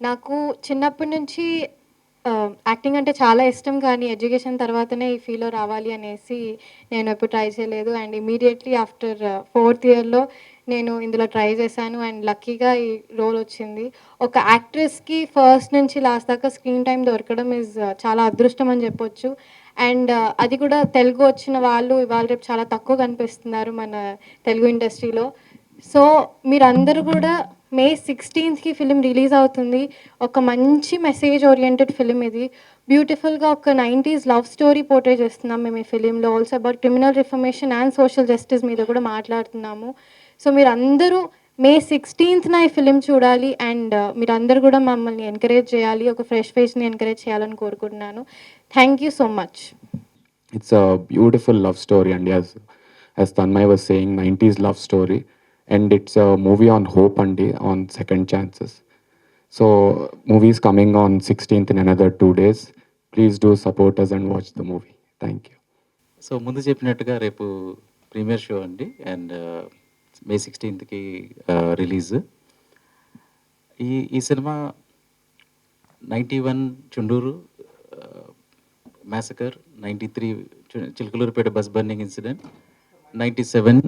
నాకు చిన్నప్పటి నుంచి యాక్టింగ్ అంటే చాలా ఇష్టం కానీ ఎడ్యుకేషన్ తర్వాతనే ఈ ఫీల్డ్‌లో రావాలి అనేసి నేను ఎప్పుడు ట్రై చేయలేదు. అండ్ ఇమ్మీడియేట్‌లీ ఆఫ్టర్ ఫోర్త్ ఇయర్‌లో నేను ఇందులో ట్రై చేశాను. అండ్ లక్కీగా ఈ రోల్ వచ్చింది. ఒక యాక్ట్రెస్‌కి ఫస్ట్ నుంచి లాస్ట్ దాకా స్క్రీన్ టైమ్ దొరకడం చాలా అదృష్టం అని చెప్పొచ్చు. అండ్ అది కూడా తెలుగు వచ్చిన వాళ్ళు ఇవాళ రేపు చాలా తక్కువ కనిపిస్తున్నారు మన తెలుగు ఇండస్ట్రీలో. సో మీరందరూ కూడా మే 16థ్‌కి ఫిల్మ్ రిలీజ్ అవుతుంది. ఒక మంచి మెసేజ్ ఓరియెంటెడ్ ఫిల్మ్ ఇది. బ్యూటిఫుల్‌గా ఒక 90స్ లవ్ స్టోరీ పోర్ట్రే చేస్తున్నాం మేము ఈ ఫిల్మ్‌లో. Also about criminal reformation and social justice మీద కూడా మాట్లాడుతున్నాము. సో మీరందరూ మే 16థ్‌న ఈ ఫిల్మ్ చూడాలి. అండ్ మీరందరూ కూడా మమ్మల్ని ఎంకరేజ్ చేయాలి. ఒక ఫ్రెష్ ఫేస్‌ని ఎంకరేజ్ చేయాలని కోరుకుంటున్నాను. Thank you so much. It's a beautiful love story, and as Tanmay was saying, 90s love story, and it's a movie on hope and on second chances. So, movie is coming on 16th in another 2 days. Please do support us and watch the movie. Thank you. So ముందు చెప్పినట్టుగా రేపు premiere show అండి and May 16థ్కి release. ఈ ఈ cinema 91 Chunduru massacre, 93 Chilakaluripet bus burning incident, 97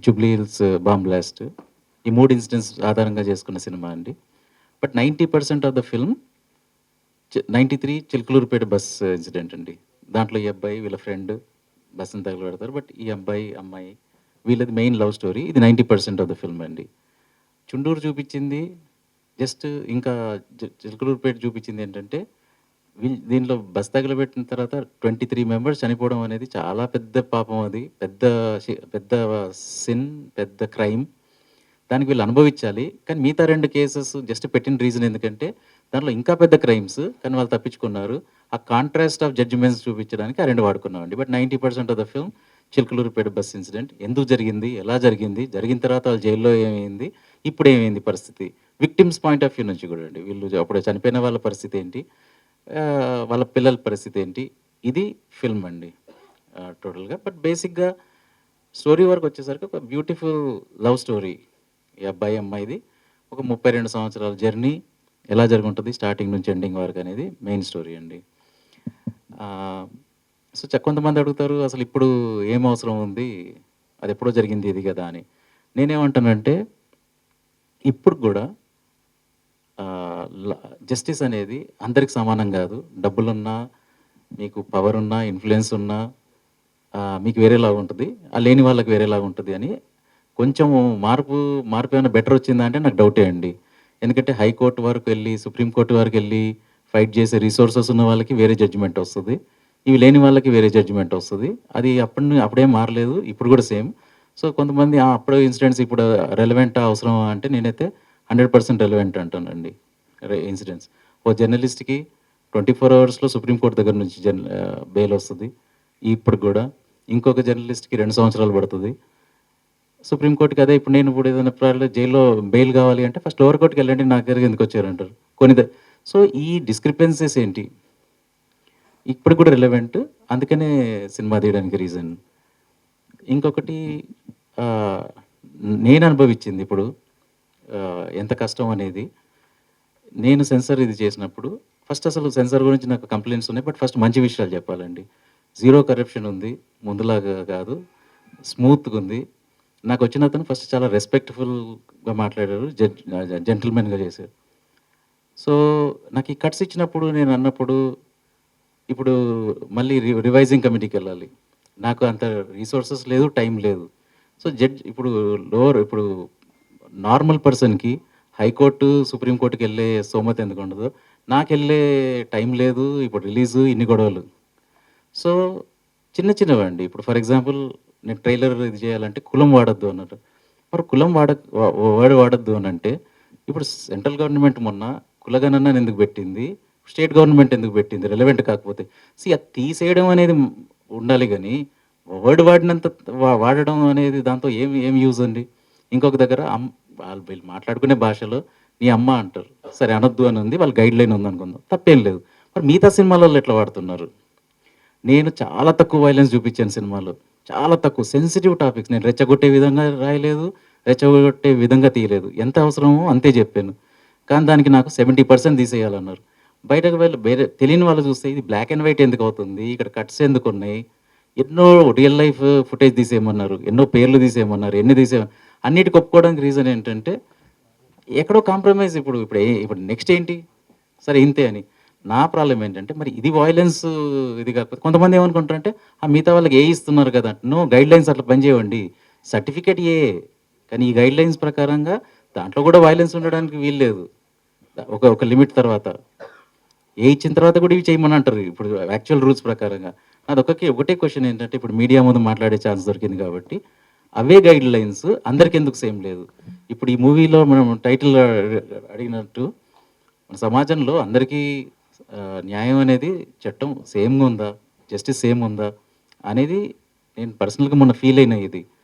Jubilee hills bomb blast, ఈ 3 incidents ఆధారంగా చేసుకున్న cinema అండి. But 90% of the film 93 Chilakaluripet bus incident అండి. దాంట్లో ఈ అబ్బాయి వీళ్ళ ఫ్రెండ్ బస్సుని తగలబెడతారు. బట్ ఈ అబ్బాయి అమ్మాయి వీళ్ళది మెయిన్ లవ్ స్టోరీ. ఇది 90% ఆఫ్ ద ఫిల్మ్ అండి. చుండూరు చూపించింది జస్ట్ ఇంకా చిలుకలూరుపేట చూపించింది ఏంటంటే దీనిలో బస్ తగలబెట్టిన తర్వాత 23 మెంబర్స్ చనిపోవడం అనేది చాలా పెద్ద పాపం. అది పెద్ద పెద్ద సిన్, పెద్ద క్రైమ్. దానికి వీళ్ళు అనుభవించాలి. కానీ మిగతా 2 కేసెస్ జస్ట్ పెట్టిన రీజన్ ఎందుకంటే దాంట్లో ఇంకా పెద్ద క్రైమ్స్, కానీ వాళ్ళు తప్పించుకున్నారు. ఆ కాంట్రాస్ట్ ఆఫ్ జడ్జిమెంట్స్ చూపించడానికి ఆ 2 వాడుకున్నామండి. But 90% of the film Chilakaluripet bus incident ఎందుకు జరిగింది, ఎలా జరిగింది, జరిగిన తర్వాత వాళ్ళు జైల్లో ఏమైంది, ఇప్పుడు ఏమైంది పరిస్థితి, విక్టిమ్స్ పాయింట్ ఆఫ్ వ్యూ నుంచి కూడా అండి. వీళ్ళు అప్పుడు చనిపోయిన వాళ్ళ పరిస్థితి ఏంటి, వాళ్ళ పిల్లల పరిస్థితి ఏంటి, ఇది ఫిల్మ్ అండి టోటల్గా. బట్ బేసిక్గా స్టోరీ వరకు వచ్చేసరికి ఒక బ్యూటిఫుల్ లవ్ స్టోరీ. ఈ అబ్బాయి అమ్మాయిది ఒక 32 సంవత్సరాల జర్నీ ఎలా జరుగుంటుంది స్టార్టింగ్ నుంచి ఎండింగ్ వరకు అనేది మెయిన్ స్టోరీ అండి. సో కొంతమంది అడుగుతారు అసలు ఇప్పుడు ఏం అవసరం ఉంది, అది ఎప్పుడో జరిగింది ఇది కదా అని. నేనేమంటానంటే ఇప్పుడు కూడా జస్టిస్ అనేది అందరికి సమానం కాదు. డబ్బులున్నా, మీకు పవర్ ఉన్నా, ఇన్ఫ్లుయెన్స్ ఉన్నా మీకు వేరేలాగా ఉంటుంది, లేని వాళ్ళకి వేరేలాగా ఉంటుంది అని కొంచెం మార్పు ఏమైనా బెటర్ వచ్చిందా అంటే నాకు డౌటే అండి. ఎందుకంటే హైకోర్టు వరకు వెళ్ళి, సుప్రీంకోర్టు వరకు వెళ్ళి ఫైట్ చేసే రిసోర్సెస్ ఉన్న వాళ్ళకి వేరే జడ్జిమెంట్ వస్తుంది, ఇవి లేని వాళ్ళకి వేరే జడ్జిమెంట్ వస్తుంది. అది అప్పుడేం మారలేదు, ఇప్పుడు కూడా సేమ్. సో కొంతమంది అప్పుడు ఇన్సిడెంట్స్ ఇప్పుడు రెలవెంటా అవసరం అంటే నేనైతే 100% రెలవెంట్ అంటానండి. ఇన్సిడెంట్స్ ఓ జర్నలిస్ట్కి 24 అవర్స్లో సుప్రీంకోర్టు దగ్గర నుంచి బెయిల్ వస్తుంది. ఇప్పుడు కూడా ఇంకొక జర్నలిస్ట్కి 2 సంవత్సరాలు పడుతుంది. సుప్రీంకోర్టుకి అదే ఇప్పుడు నేను ఇప్పుడు ఏదైనా జైల్లో బెయిల్ కావాలి అంటే ఫస్ట్ లోవర్ కోర్టుకి వెళ్ళండి, నా దగ్గరికి ఎందుకు వచ్చారంటారు కొన్ని. సో ఈ డిస్క్రిపెన్సీస్ ఏంటి ఇప్పుడు కూడా రిలవెంట్, అందుకనే సినిమా తీయడానికి రీజన్. ఇంకొకటి నేను అనుభవించింది ఇప్పుడు ఎంత కష్టం అనేది. నేను సెన్సార్ ఇది చేసినప్పుడు ఫస్ట్ అసలు సెన్సార్ గురించి నాకు కంప్లైంట్స్ ఉన్నాయి. బట్ ఫస్ట్ మంచి విషయాలు చెప్పాలండి. జీరో కరప్షన్ ఉంది, ముందులాగా కాదు, స్మూత్గా ఉంది. నాకు వచ్చిన అతను ఫస్ట్ చాలా రెస్పెక్ట్ఫుల్గా మాట్లాడారు, జెంటిల్మెన్గా చేశారు. సో నాకు ఈ కట్స్ ఇచ్చినప్పుడు నేను అన్నప్పుడు ఇప్పుడు మళ్ళీ రివైజింగ్ కమిటీకి వెళ్ళాలి, నాకు అంత రిసోర్సెస్ లేదు, టైం లేదు. సో ఇప్పుడు నార్మల్ పర్సన్కి హైకోర్టు, సుప్రీంకోర్టుకి వెళ్ళే స్తోమత ఎందుకు ఉండదు, నాకు వెళ్ళే టైం లేదు, ఇప్పుడు రిలీజు, ఇన్ని గొడవలు. సో చిన్నవండి. ఇప్పుడు ఫర్ ఎగ్జాంపుల్ నేను ట్రైలర్ ఇది చేయాలంటే కులం వాడద్దు అన్నట్టు. మరి కులం వాడద్దు అని అంటే ఇప్పుడు సెంట్రల్ గవర్నమెంట్ మొన్న కులగణన ఎందుకు పెట్టింది, స్టేట్ గవర్నమెంట్ ఎందుకు పెట్టింది రెలవెంట్ కాకపోతే. అది తీసేయడం అనేది ఉండాలి, కానీ వర్డ్ వాడడం అనేది దాంతో ఏం యూజ్ అండి. ఇంకొక దగ్గర వీళ్ళు మాట్లాడుకునే భాషలో నీ అమ్మ అంటారు, సరే అనొద్దు అని ఉంది, వాళ్ళ గైడ్ లైన్ ఉందనుకుందాం, తప్పేం లేదు. మరి మిగతా సినిమాలలో ఎట్లా వాడుతున్నారు? నేను చాలా తక్కువ వైలెన్స్ చూపించాను సినిమాలో, చాలా తక్కువ సెన్సిటివ్ టాపిక్స్. నేను రెచ్చగొట్టే విధంగా రాయలేదు, రెచ్చగొట్టే విధంగా తీయలేదు. ఎంత అవసరమో అంతే చెప్పాను. కానీ దానికి నాకు 70% తీసేయాలన్నారు. బయటకు వెళ్ళి వేరే తెలియని వాళ్ళు చూస్తే ఇది బ్లాక్ అండ్ వైట్ ఎందుకు అవుతుంది? ఇక్కడ కట్స్ ఎందుకున్నాయి? ఎన్నో రియల్ లైఫ్ ఫుటేజ్ తీసేయమన్నారు. ఎన్నో పేర్లు తీసేయమన్నారు. ఎన్ని అన్నిటికి ఒప్పుకోవడానికి రీజన్ ఏంటంటే ఎక్కడో కాంప్రమైజ్ ఇప్పుడు నెక్స్ట్ ఏంటి? సరే ఇంతే అని. నా ప్రాబ్లమ్ ఏంటంటే మరి ఇది వయలెన్స్ ఇది కాకపోతే కొంతమంది ఏమనుకుంటారంటే మిగతా వాళ్ళకి ఏ ఇస్తున్నారు కదా! నో గైడ్‌లైన్స్ అట్లా పనిచేయవండి. Certificate A. కానీ ఈ గైడ్‌లైన్స్ ప్రకారంగా దాంట్లో కూడా వయలెన్స్ ఉండడానికి వీల్లేదు. ఒక లిమిట్ తర్వాత. ఏ ఇచ్చిన తర్వాత కూడా ఇవి చేయమని అంటారు. ఇప్పుడు యాక్చువల్ రూల్స్ ప్రకారంగా. ఒకటే క్వెషన్ ఏంటంటే ఇప్పుడు మీడియా ముందు మాట్లాడే ఛాన్స్ దొరికింది కాబట్టి అవే గైడ్‌లైన్స్ అందరికెందుకు సేమ్ లేదు? ఇప్పుడు ఈ మూవీలో మనం టైటిల్ అడిగినట్టు మన సమాజంలో అందరికీ న్యాయం అనేది చట్టం సేమ్‌గా ఉందా? జస్టిస్ సేమ్ ఉందా? అనేది నేను పర్సనల్‌గా మొన్న ఫీల్ అయిన ఇది.